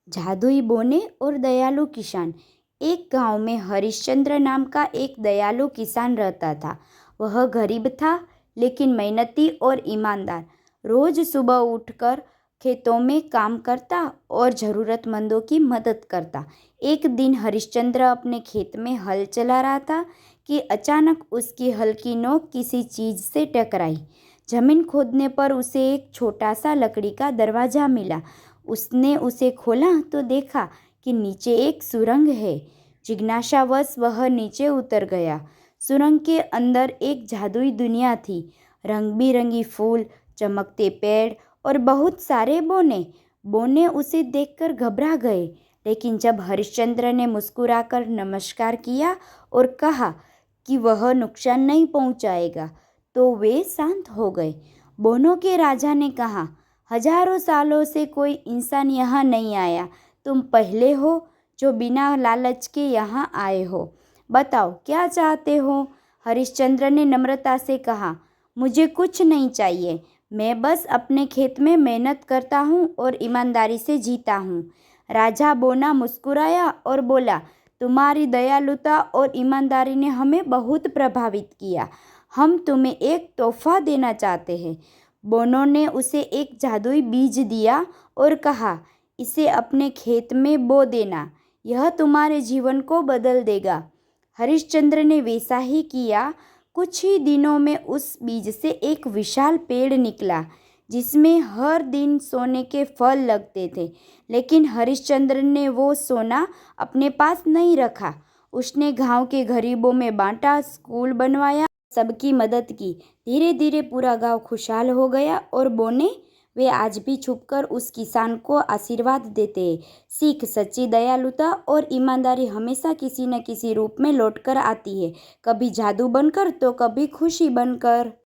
जादुई बोने और दयालु किसान। एक गांव में हरिश्चंद्र नाम का एक दयालु किसान रहता था। वह गरीब था लेकिन मेहनती और ईमानदार। रोज सुबह उठकर खेतों में काम करता और ज़रूरतमंदों की मदद करता। एक दिन हरिश्चंद्र अपने खेत में हल चला रहा था कि अचानक उसकी हल्की नोक किसी चीज़ से टकराई। जमीन खोदने पर उसे एक छोटा सा लकड़ी का दरवाज़ा मिला। उसने उसे खोला तो देखा कि नीचे एक सुरंग है। जिज्ञासावश वह नीचे उतर गया। सुरंग के अंदर एक जादुई दुनिया थी। रंग बिरंगी फूल, चमकते पेड़ और बहुत सारे बोने। बोने उसे देखकर घबरा गए, लेकिन जब हरिश्चंद्र ने मुस्कुराकर नमस्कार किया और कहा कि वह नुकसान नहीं पहुंचाएगा, तो वे शांत हो गए। बोनों के राजा ने कहा, हजारों सालों से कोई इंसान यहाँ नहीं आया। तुम पहले हो जो बिना लालच के यहाँ आए हो। बताओ क्या चाहते हो? हरिश्चंद्र ने नम्रता से कहा, मुझे कुछ नहीं चाहिए। मैं बस अपने खेत में मेहनत करता हूँ और ईमानदारी से जीता हूँ। राजा बोना मुस्कुराया और बोला, तुम्हारी दयालुता और ईमानदारी ने हमें बहुत प्रभावित किया। हम तुम्हें एक तोहफा देना चाहते हैं। बोनो ने उसे एक जादुई बीज दिया और कहा, इसे अपने खेत में बो देना। यह तुम्हारे जीवन को बदल देगा। हरिश्चंद्र ने वैसा ही किया। कुछ ही दिनों में उस बीज से एक विशाल पेड़ निकला, जिसमें हर दिन सोने के फल लगते थे। लेकिन हरिश्चंद्र ने वो सोना अपने पास नहीं रखा। उसने गांव के गरीबों में बांटा, स्कूल बनवाया, सबकी मदद की। धीरे धीरे पूरा गांव खुशहाल हो गया और बोने वे आज भी छुपकर उस किसान को आशीर्वाद देते हैं। सीख, सच्ची दयालुता और ईमानदारी हमेशा किसी न किसी रूप में लौटकर आती है, कभी जादू बनकर तो कभी खुशी बनकर।